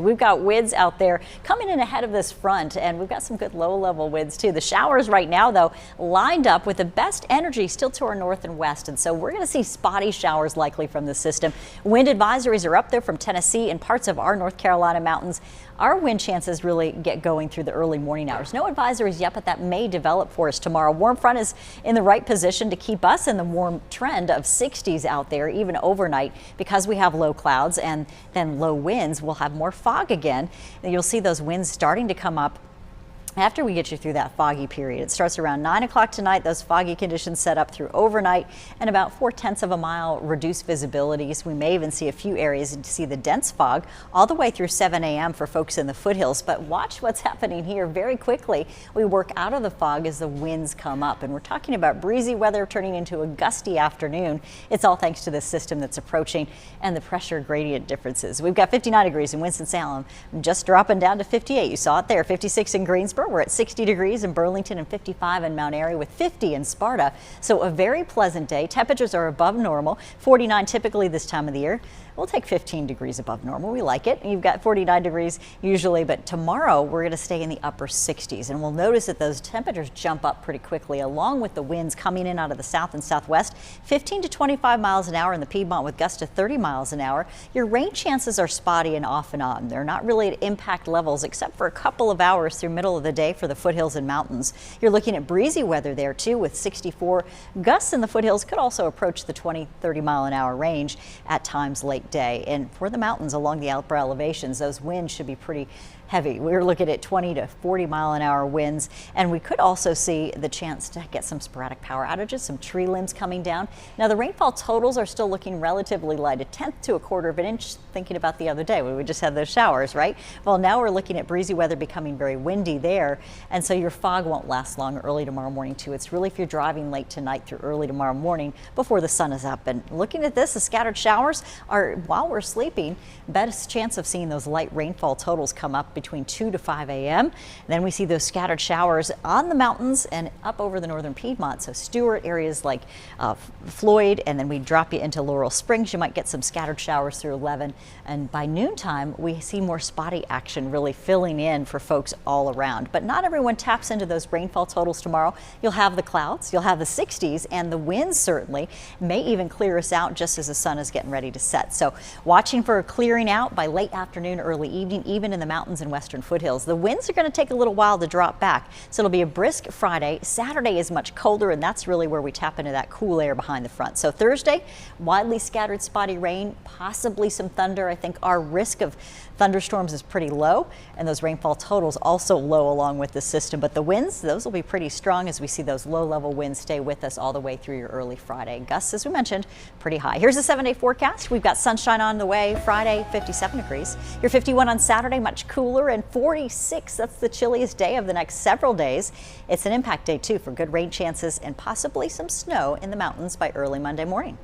We've got winds out there coming in ahead of this front, and we've got some good low-level winds too. The showers right now, though, lined up with the best energy still to our north and west, and so we're going to see spotty showers likely from the system. Wind advisories are up there from Tennessee and parts of our North Carolina mountains. Our wind chances really get going through the early morning hours. No advisories yet, but that may develop for us tomorrow. Warm front is in the right position to keep us in the warm trend of 60s out there, even overnight, because we have low clouds and then low winds. We'll have more fog again. And you'll see those winds starting to come up after we get you through that foggy period. It starts around 9 o'clock tonight. Those foggy conditions set up through overnight and about 0.4 of a mile reduced visibilities. We may even see a few areas to see the dense fog all the way through 7 a.m. for folks in the foothills. But watch what's happening here very quickly. We work out of the fog as the winds come up, and we're talking about breezy weather turning into a gusty afternoon. It's all thanks to this system that's approaching and the pressure gradient differences. We've got 59 degrees in Winston-Salem, just dropping down to 58. You saw it there, 56 in Greensboro. We're at 60 degrees in Burlington and 55 in Mount Airy with 50 in Sparta. So a very pleasant day. Temperatures are above normal, 49 typically this time of the year. We'll take 15 degrees above normal. We like it. You've got 49 degrees usually, but tomorrow we're going to stay in the upper 60s, and we'll notice that those temperatures jump up pretty quickly along with the winds coming in out of the south and southwest, 15 to 25 miles an hour in the Piedmont with gusts to 30 miles an hour. Your rain chances are spotty and off and on. They're not really at impact levels except for a couple of hours through middle of the day for the foothills and mountains. You're looking at breezy weather there too with 64. Gusts in the foothills could also approach the 20-30 mile an hour range at times late day. And for the mountains along the upper elevations, those winds should be pretty heavy. We're looking at 20 to 40 mile an hour winds, and we could also see the chance to get some sporadic power outages, some tree limbs coming down. Now the rainfall totals are still looking relatively light, 1/10 to 1/4 of an inch, thinking about the other day when we just had those showers, right? Well, now we're looking at breezy weather becoming very windy there, and so your fog won't last long early tomorrow morning too. It's really if you're driving late tonight through early tomorrow morning before the sun is up. And looking at this, the scattered showers are while we're sleeping, best chance of seeing those light rainfall totals come up between 2 to 5 a.m. Then we see those scattered showers on the mountains and up over the northern Piedmont. So Stewart, areas like Floyd, and then we drop you into Laurel Springs. You might get some scattered showers through 11. And by noontime, we see more spotty action really filling in for folks all around. But not everyone taps into those rainfall totals tomorrow. You'll have the clouds, you'll have the 60s, and the winds certainly may even clear us out just as the sun is getting ready to set. So watching for a clearing out by late afternoon, early evening, even in the mountains and western foothills. The winds are going to take a little while to drop back, so it'll be a brisk Friday. Saturday is much colder, and that's really where we tap into that cool air behind the front. So Thursday, widely scattered spotty rain, possibly some thunder. I think our risk of thunderstorms is pretty low, and those rainfall totals also low along with the system. But the winds, those will be pretty strong as we see those low-level winds stay with us all the way through your early Friday. Gusts, as we mentioned, pretty high. Here's the 7-day forecast. We've got sunshine on the way. Friday, 57 degrees. Your 51 on Saturday, much cooler, and 46. That's the chilliest day of the next several days. It's an impact day too for good rain chances and possibly some snow in the mountains by early Monday morning.